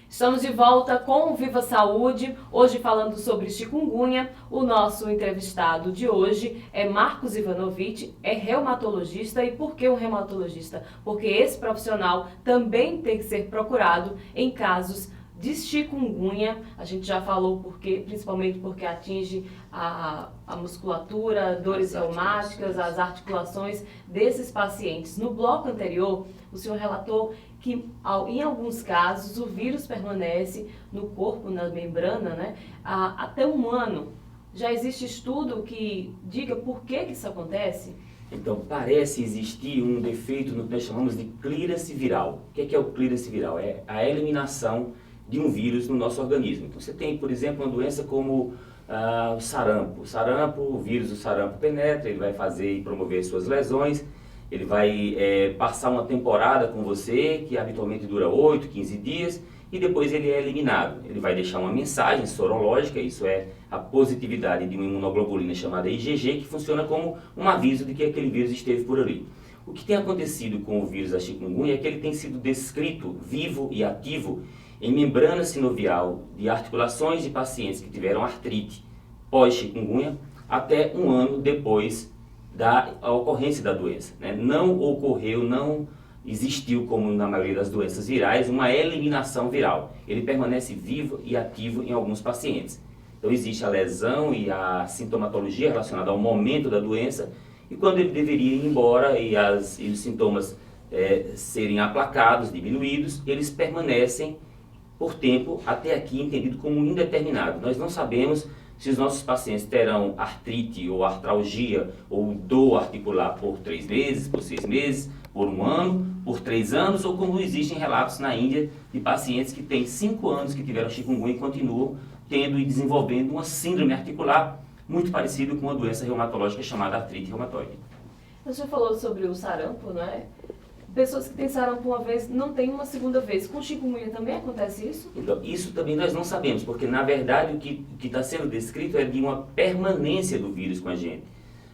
Estamos de volta com o Viva Saúde, hoje falando sobre chikungunya. O nosso entrevistado de hoje é Marcos Ivanovic, é reumatologista. E por que um reumatologista? Porque esse profissional também tem que ser procurado em casos de chikungunya. A gente já falou porque, principalmente porque atinge a musculatura, dores reumáticas, as articulações desses pacientes. No bloco anterior, o senhor relatou que em alguns casos o vírus permanece no corpo, na membrana, né, até um ano. Já existe estudo que diga por que isso acontece? Então, parece existir um defeito no que nós chamamos de clearance viral. O que é o clearance viral? É a eliminação de um vírus no nosso organismo. Então, você tem, por exemplo, uma doença como o sarampo. O vírus do sarampo penetra, ele vai fazer e promover suas lesões, ele vai passar uma temporada com você, que habitualmente dura 8, 15 dias, e depois ele é eliminado. Ele vai deixar uma mensagem sorológica, isso é a positividade de uma imunoglobulina chamada IgG, que funciona como um aviso de que aquele vírus esteve por ali. O que tem acontecido com o vírus da chikungunya é que ele tem sido descrito vivo e ativo em membrana sinovial de articulações de pacientes que tiveram artrite pós-chikungunya até um ano depois da ocorrência da doença. Não ocorreu, não existiu, como na maioria das doenças virais, uma eliminação viral. Ele permanece vivo e ativo em alguns pacientes. Então existe a lesão e a sintomatologia relacionada ao momento da doença, e quando ele deveria ir embora e os sintomas serem aplacados, diminuídos, eles permanecem por tempo até aqui entendido como indeterminado. Nós não sabemos se os nossos pacientes terão artrite ou artralgia ou dor articular por 3 meses, por 6 meses, por 1 ano, por 3 anos, ou como existem relatos na Índia de pacientes que têm 5 anos que tiveram chikungunya e continuam tendo e desenvolvendo uma síndrome articular muito parecida com uma doença reumatológica chamada artrite reumatoide. O senhor falou sobre o sarampo, não é? Pessoas que têm sarampo uma vez não têm uma segunda vez. Com chikungunya também acontece isso? Então, isso também nós não sabemos, porque na verdade o que está sendo descrito é de uma permanência do vírus com a gente.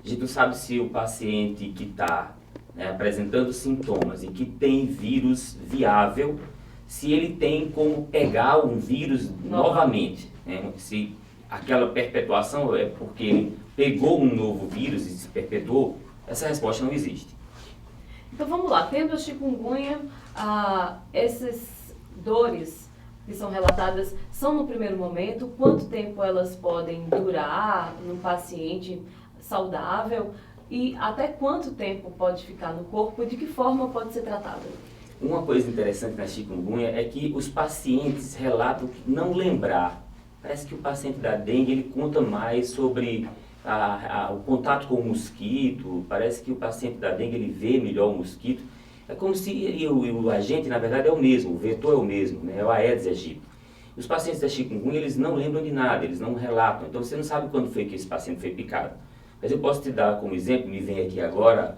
A gente não sabe se o paciente que está apresentando sintomas e que tem vírus viável, se ele tem como pegar um vírus novamente. Se aquela perpetuação é porque ele pegou um novo vírus e se perpetuou, essa resposta não existe. Então vamos lá, tendo a chikungunya, essas dores que são relatadas são no primeiro momento? Quanto tempo elas podem durar no paciente saudável? E até quanto tempo pode ficar no corpo e de que forma pode ser tratada? Uma coisa interessante na chikungunya é que os pacientes relatam que não lembrar. Parece que o paciente da dengue ele conta mais sobre o contato com o mosquito. Parece que o paciente da dengue ele vê melhor o mosquito. É como se o agente, na verdade, é o mesmo, o vetor é o mesmo, é o Aedes aegypti. Os pacientes da chikungunya, eles não lembram de nada, eles não relatam. Então você não sabe quando foi que esse paciente foi picado. Mas eu posso te dar como exemplo, me vem aqui agora,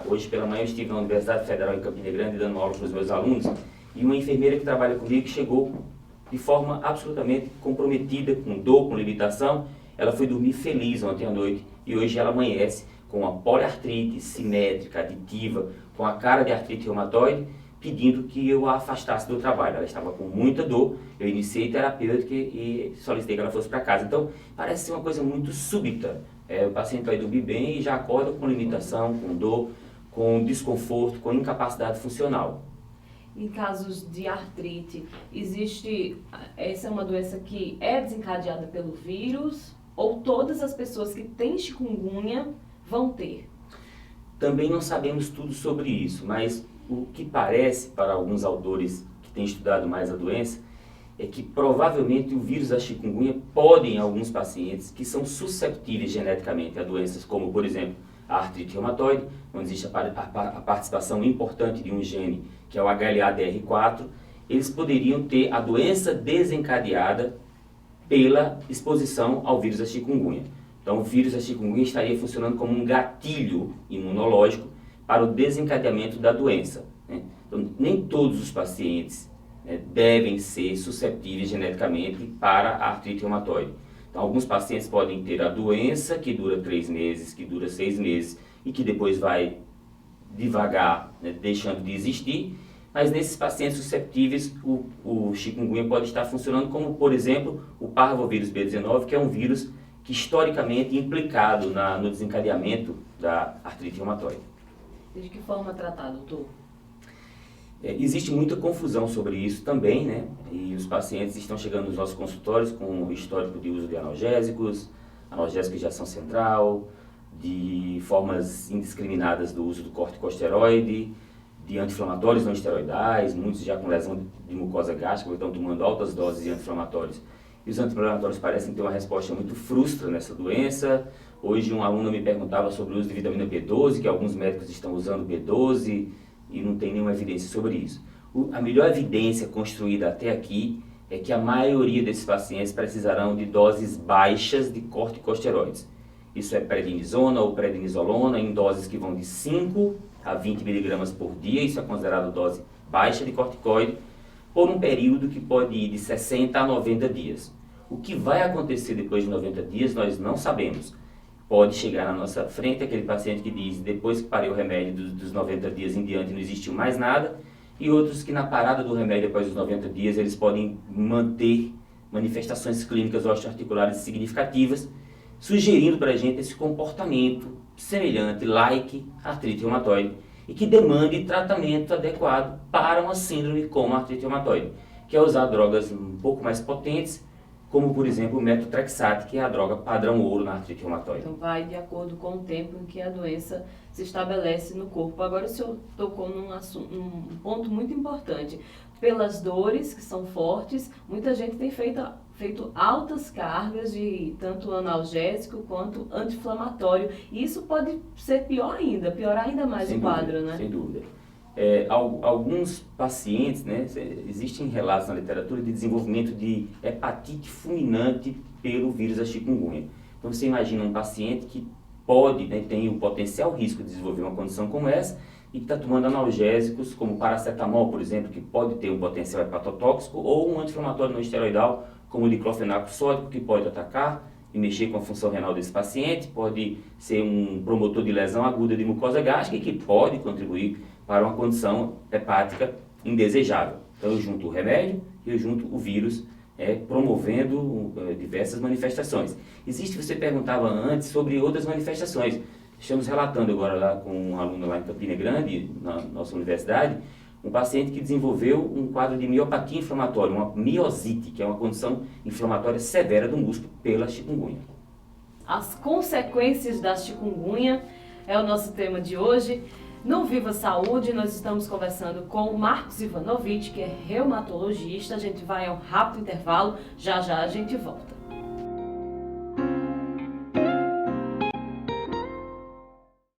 hoje pela manhã eu estive na Universidade Federal em Campina Grande dando aula para os meus alunos, e uma enfermeira que trabalha comigo chegou de forma absolutamente comprometida, com dor, com limitação. Ela foi dormir feliz ontem à noite e hoje ela amanhece com uma poliartrite simétrica, aditiva, com a cara de artrite reumatoide, pedindo que eu a afastasse do trabalho. Ela estava com muita dor, eu iniciei terapêutica e solicitei que ela fosse para casa. Então, parece ser uma coisa muito súbita. O paciente vai dormir bem e já acorda com limitação, com dor, com desconforto, com incapacidade funcional. Em casos de artrite, essa é uma doença que é desencadeada pelo vírus ou todas as pessoas que têm chikungunya vão ter? Também não sabemos tudo sobre isso, mas o que parece para alguns autores que têm estudado mais a doença é que provavelmente o vírus da chikungunya pode, em alguns pacientes que são susceptíveis geneticamente a doenças como, por exemplo, a artrite reumatoide, onde existe a participação importante de um gene que é o HLA-DR4, eles poderiam ter a doença desencadeada pela exposição ao vírus da chikungunya. Então o vírus da chikungunya estaria funcionando como um gatilho imunológico para o desencadeamento da doença. Então nem todos os pacientes devem ser susceptíveis geneticamente para a artrite reumatoide. Então alguns pacientes podem ter a doença que dura 3 meses, que dura 6 meses e que depois vai devagar deixando de existir, mas nesses pacientes susceptíveis o chikungunya pode estar funcionando como, por exemplo, o parvovírus B19, que é um vírus que historicamente é implicado no desencadeamento da artrite reumatoide. De que forma tratar, doutor? Existe muita confusão sobre isso também, né? E os pacientes estão chegando nos nossos consultórios com histórico de uso de analgésicos de ação central, de formas indiscriminadas do uso do corticosteroide, de anti-inflamatórios não esteroidais, muitos já com lesão de mucosa gástrica, porque estão tomando altas doses de anti-inflamatórios. E os anti-inflamatórios parecem ter uma resposta muito frustra nessa doença. Hoje um aluno me perguntava sobre o uso de vitamina B12, que alguns médicos estão usando B12 e não tem nenhuma evidência sobre isso. A melhor evidência construída até aqui é que a maioria desses pacientes precisarão de doses baixas de corticosteroides. Isso é prednisona ou prednisolona em doses que vão de 5 a 20 miligramas por dia, isso é considerado dose baixa de corticoide, por um período que pode ir de 60 a 90 dias. O que vai acontecer depois de 90 dias nós não sabemos. Pode chegar na nossa frente aquele paciente que diz, depois que parei o remédio dos 90 dias em diante não existiu mais nada, e outros que na parada do remédio após os 90 dias eles podem manter manifestações clínicas osteoarticulares significativas, sugerindo para a gente esse comportamento semelhante, like artrite reumatoide, e que demande tratamento adequado para uma síndrome como a artrite reumatoide, que é usar drogas um pouco mais potentes, como por exemplo o metotrexate, que é a droga padrão ouro na artrite reumatoide. Então vai de acordo com o tempo em que a doença se estabelece no corpo. Agora o senhor tocou num ponto muito importante. Pelas dores, que são fortes, muita gente tem feito altas cargas de tanto analgésico quanto anti-inflamatório. E isso pode ser piorar ainda mais o quadro, né? Sem dúvida. Alguns pacientes, né, existem relatos na literatura de desenvolvimento de hepatite fulminante pelo vírus da chikungunya. Então você imagina um paciente que pode, né, tem o potencial risco de desenvolver uma condição como essa e que está tomando analgésicos como paracetamol, por exemplo, que pode ter um potencial hepatotóxico, ou um anti-inflamatório não esteroidal como o diclofenaco sódico, que pode atacar e mexer com a função renal desse paciente, pode ser um promotor de lesão aguda de mucosa gástrica e que pode contribuir para uma condição hepática indesejável. Então eu junto o remédio e eu junto o vírus, promovendo diversas manifestações. Você perguntava antes sobre outras manifestações. Estamos relatando agora lá com um aluno lá em Campina Grande, na nossa universidade, um paciente que desenvolveu um quadro de miopatia inflamatória, uma miosite, que é uma condição inflamatória severa do músculo pela chikungunya. As consequências da chikungunya é o nosso tema de hoje. No Viva Saúde, nós estamos conversando com o Marcos Ivanovic, que é reumatologista. A gente vai a um rápido intervalo, já já a gente volta.